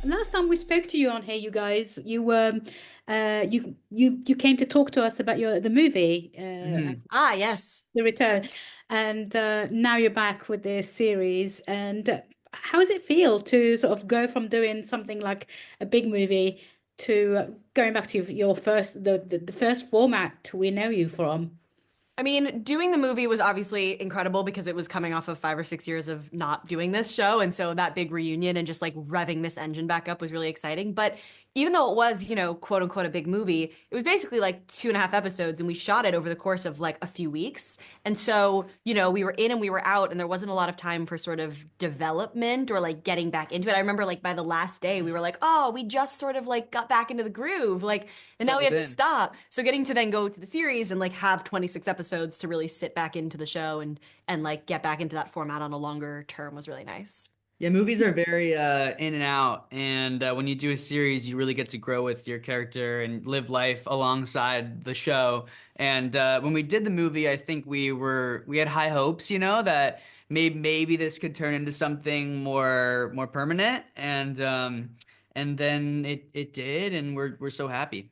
last time we spoke to you on Hey You Guys, you came to talk to us about the movie, Hmm. The Yes. Return, and now you're back with this series. And how does it feel to sort of go from doing something like a big movie to going back to your first the first format we know you from? I mean, doing the movie was obviously incredible because it was coming off of 5 or 6 years of not doing this show. And so that big reunion and just like revving this engine back up was really exciting. But even though it was, quote unquote, a big movie, it was basically like 2.5 episodes and we shot it over the course of like a few weeks. And so, we were in and we were out and there wasn't a lot of time for sort of development or like getting back into it. I remember like by the last day, we were like, oh, we just sort of like got back into the groove. Like, and now we Settled have to Mm. stop stop. So getting to then go to the series and like have 26 episodes to really sit back into the show and like get back into that format on a longer term was really nice. Yeah, movies are very in and out, and when you do a series, you really get to grow with your character and live life alongside the show. And when we did the movie, I think we had high hopes, that maybe this could turn into something more permanent, and then it did, and we're so happy.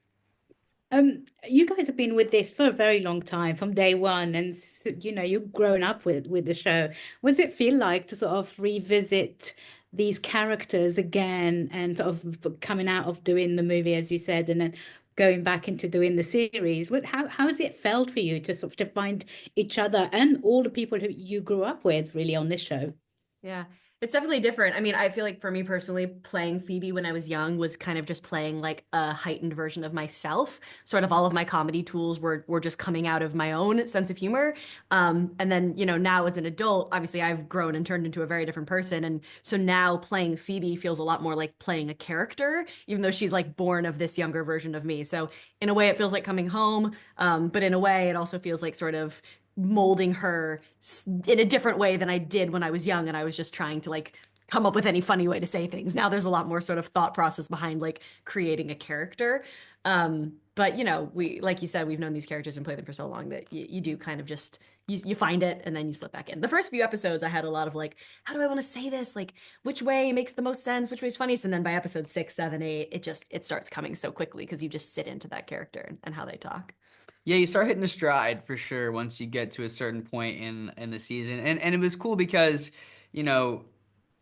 You guys have been with this for a very long time, from day one, and you've grown up with the show. What does it feel like to sort of revisit these characters again and sort of coming out of doing the movie, as you said, and then going back into doing the series? How has it felt for you to sort of to find each other and all the people who you grew up with really on this show? Yeah, it's definitely different. I mean, I feel like for me personally, playing Phoebe when I was young was kind of just playing like a heightened version of myself. Sort of all of my comedy tools were just coming out of my own sense of humor. And then, now as an adult, obviously I've grown and turned into a very different person. And so now playing Phoebe feels a lot more like playing a character, even though she's like born of this younger version of me. So in a way, it feels like coming home. But in a way, it also feels like sort of molding her in a different way than I did when I was young and I was just trying to like come up with any funny way to say things. Now there's a lot more sort of thought process behind like creating a character. But we like you said, we've known these characters and played them for so long that you do kind of just you find it and then you slip back in. The first few episodes I had a lot of like, how do I want to say this? Like which way makes the most sense, which way is funniest? And then by episode 6, 7, 8, it starts coming so quickly because you just sit into that character and how they talk. Yeah, you start hitting a stride for sure once you get to a certain point in the season. And it was cool because, you know,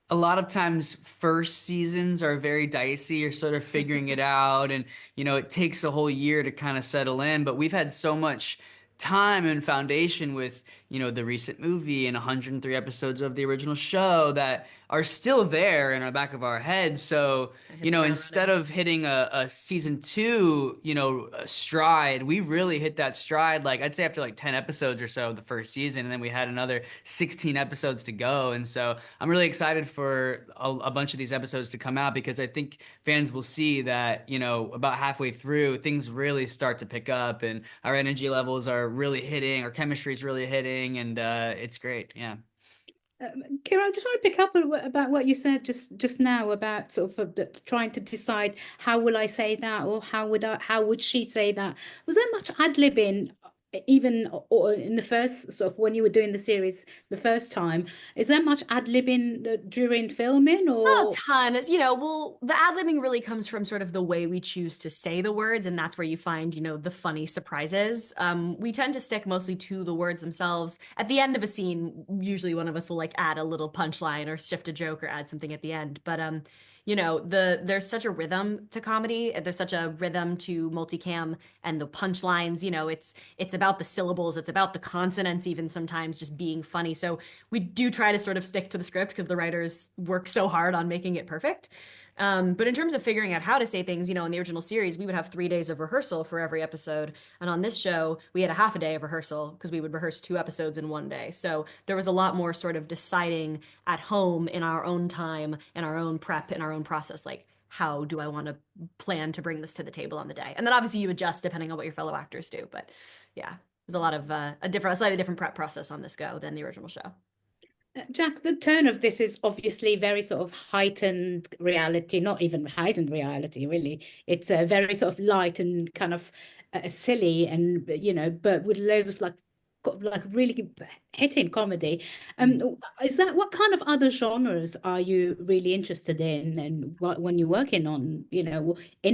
a lot of times first seasons are very dicey. You're sort of figuring it out and, it takes a whole year to kind of settle in, but we've had so much time and foundation with, the recent movie and 103 episodes of the original show that are still there in our back of our heads. So, I hit the ground instead running. of hitting a season two, a stride, we really hit that stride, like I'd say after like 10 episodes or so of the first season, and then we had another 16 episodes to go. And so I'm really excited for a bunch of these episodes to come out because I think fans will see that, about halfway through, things really start to pick up and our energy levels are really hitting, our chemistry is really hitting, and it's great. Yeah. Kira, I just want to pick up about what you said just now about sort of trying to decide how will I say that or how would she say that? Was there much ad-libbing even or in the first sort of when you were doing the series the first time? Is there much ad-libbing during filming Not a or? ton. Well, the ad-libbing really comes from sort of the way we choose to say the words, and that's where you find, the funny surprises. We tend to stick mostly to the words themselves. At the end of a scene, usually one of us will like add a little punchline or shift a joke or add something at the end. But there's such a rhythm to comedy. There's such a rhythm to multicam and the punchlines. It's about the syllables, it's about the consonants, even sometimes just being funny. So we do try to sort of stick to the script because the writers work so hard on making it perfect. But in terms of figuring out how to say things, in the original series, we would have 3 days of rehearsal for every episode. And on this show, we had a half a day of rehearsal because we would rehearse 2 episodes in one day. So there was a lot more sort of deciding at home in our own time and our own prep and our own process, like, how do I want to plan to bring this to the table on the day? And then obviously you adjust depending on what your fellow actors do. But yeah, there's a lot of a slightly different prep process on this go than the original show. Jack, the tone of this is obviously very sort of heightened reality, not even heightened reality, really. It's a very sort of light and kind of silly and, but with loads of like like really hitting comedy. Mhm. Is that what kind of other genres are you really interested in, and what when you're working on, in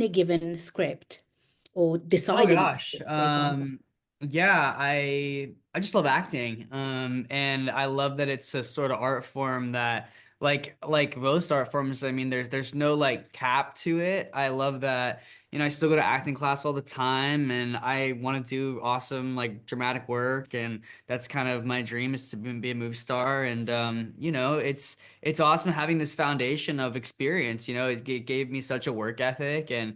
a given script or Oh deciding, gosh. for example? Yeah, I just love acting. And I love that it's a sort of art form that like most art forms, I mean there's no like cap to it. I love that, I still go to acting class all the time and I want to do awesome like dramatic work, and that's kind of my dream is to be a movie star. And it's awesome having this foundation of experience. It gave me such a work ethic, and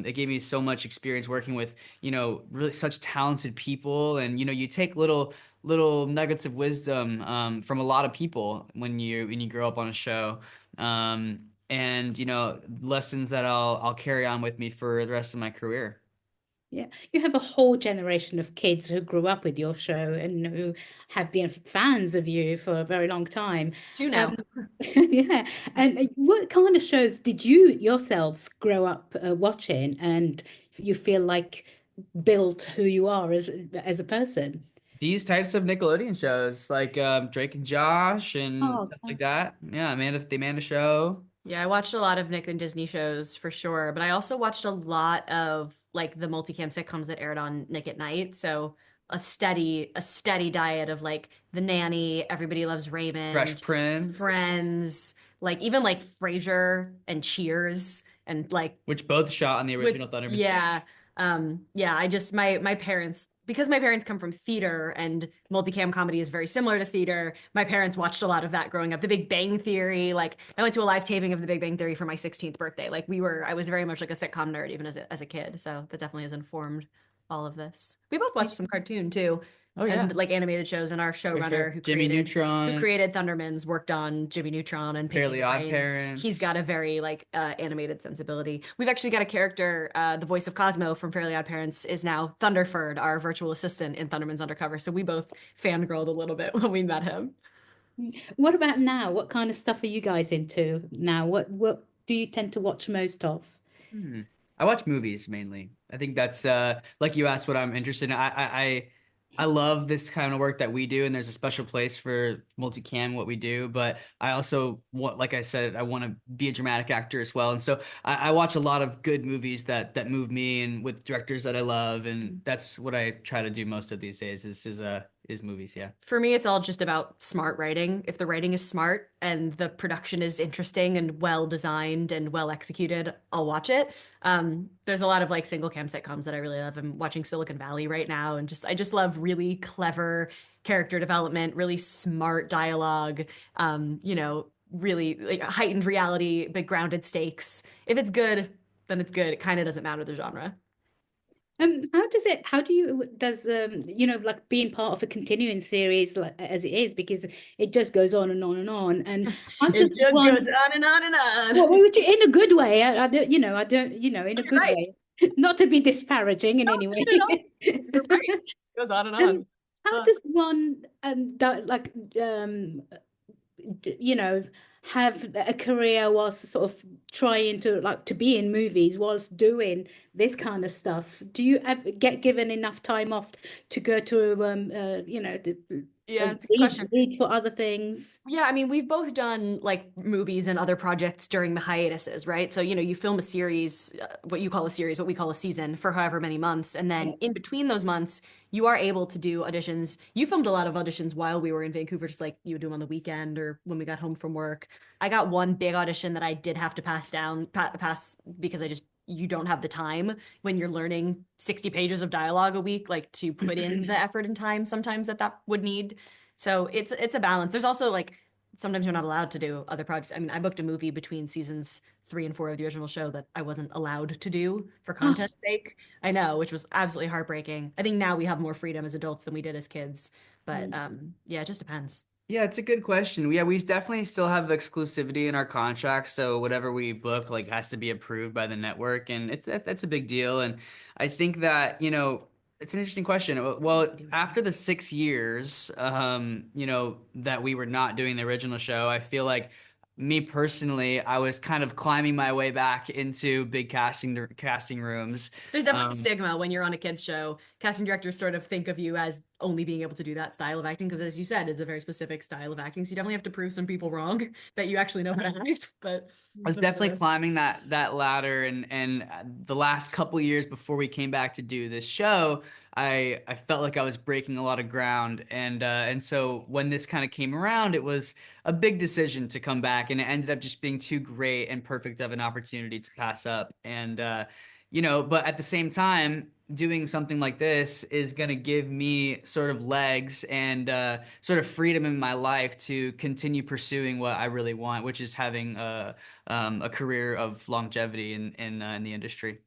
it gave me so much experience working with, really such talented people. And, you take little nuggets of wisdom from a lot of people when you grow up on a show. And, lessons that I'll carry on with me for the rest of my career. Yeah, you have a whole generation of kids who grew up with your show and who have been fans of you for a very long time. Two Um, now. yeah, and what kind of shows did you yourselves grow up watching, and you feel like built who you are as a person? These types of Nickelodeon shows like Drake and Josh and Oh, stuff like that. Yeah, the Amanda Show. Yeah, I watched a lot of Nick and Disney shows for sure, but I also watched a lot of like the multicam sitcoms that aired on Nick at Night. So a steady diet of like The Nanny, Everybody Loves Fresh Raymond, Prince, Friends, like even like Frasier and Cheers and like which both shot on the with original Thundermans show. yeah, I just my parents, because my parents come from theater and multicam comedy is very similar to theater. My parents watched a lot of that growing up. The Big Bang Theory, like I went to a live taping of The Big Bang Theory for my 16th birthday. Like I was very much like a sitcom nerd even as a kid. So that definitely has informed all of this. We both watched some cartoon too, Oh and yeah, like animated shows, and our for showrunner sure. Jimmy who Neutron, created Thundermans worked on Jimmy Neutron and Pinky and Fairly the Odd Brain. He's Parents. got a very like animated sensibility. We've actually got a character, the voice of Cosmo from Fairly Odd Parents is now Thunderford, our virtual assistant in Thunderman's Undercover. So we both fangirled a little bit when we met him. what about now? What kind of stuff are you guys into now? What do you tend to watch most of? Hmm. I watch movies mainly. I think that's like you asked what I'm interested in. I love this kind of work that we do, and there's a special place for multicam what we do. But I also want, like I said, I want to be a dramatic actor as well. And so I watch a lot of good movies that move me, and with directors that I love, and that's what I try to do most of these days is movies. Yeah. For me, it's all just about smart writing. If the writing is smart and the production is interesting and well designed and well executed, I'll watch it. There's a lot of like single cam sitcoms that I really love. I'm watching Silicon Valley right now, and I just love really clever character development, really smart dialogue. Really like heightened reality, but grounded stakes. If it's good, then it's good. It kind of doesn't matter the genre. How do you, does, like being part of a continuing series like as it is, because it just goes on and on and on. And how It does just goes one, on and on and well, on. which in a good way, I don't, in a You're good right. way, not to be disparaging in any way. No, no, you're right. It goes on and Um, on. how Uh, does one, like, you know, have a career whilst sort of trying to like to be in movies whilst doing this kind of stuff? Do you get given enough time off to go to yeah, it's a good question. read for other things? Yeah, I mean, we've both done like movies and other projects during the hiatuses, right? So, you film a series, what you call a series, what we call a season for however many months. And Yeah. then in between those months, you are able to do auditions. You filmed a lot of auditions while we were in Vancouver, just like you would do them on the weekend or when we got home from work. I got one big audition that I did have to pass because you don't have the time when you're learning 60 pages of dialogue a week, like to put in the effort and time sometimes that would need. So it's a balance. There's also like sometimes you're not allowed to do other projects. I mean, I booked a movie between seasons 3 and 4 of the original show that I wasn't allowed to do for Oh, content's sake. I know, which was absolutely heartbreaking. I think now we have more freedom as adults than we did as kids. But yeah, it just depends. Yeah, it's a good question. Yeah, we definitely still have exclusivity in our contracts, so whatever we book like has to be approved by the network, and that's a big deal. And I think that, it's an interesting question. Well, after the 6 years, that we were not doing the original show, I feel like me personally, I was kind of climbing my way back into big casting rooms. There's definitely a stigma when you're on a kids show. Casting directors sort of think of you as only being able to do that style of acting because, as you said, it's a very specific style of acting. So you definitely have to prove some people wrong that you actually know how to act. But I was definitely climbing that ladder, and the last couple years before we came back to do this show, I felt like I was breaking a lot of ground, and so when this kind of came around, it was a big decision to come back, and it ended up just being too great and perfect of an opportunity to pass up. And but at the same time, doing something like this is going to give me sort of legs and sort of freedom in my life to continue pursuing what I really want, which is having a career of longevity in the industry.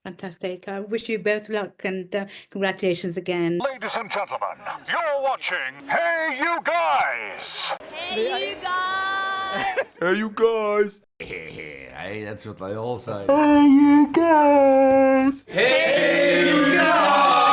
Fantastic. I wish you both luck and congratulations again. Ladies and gentlemen, you're watching Hey You Guys! Hey, you guys! Hey, you guys! Hey, that's what they all say. Hey, you guys! Hey, you guys!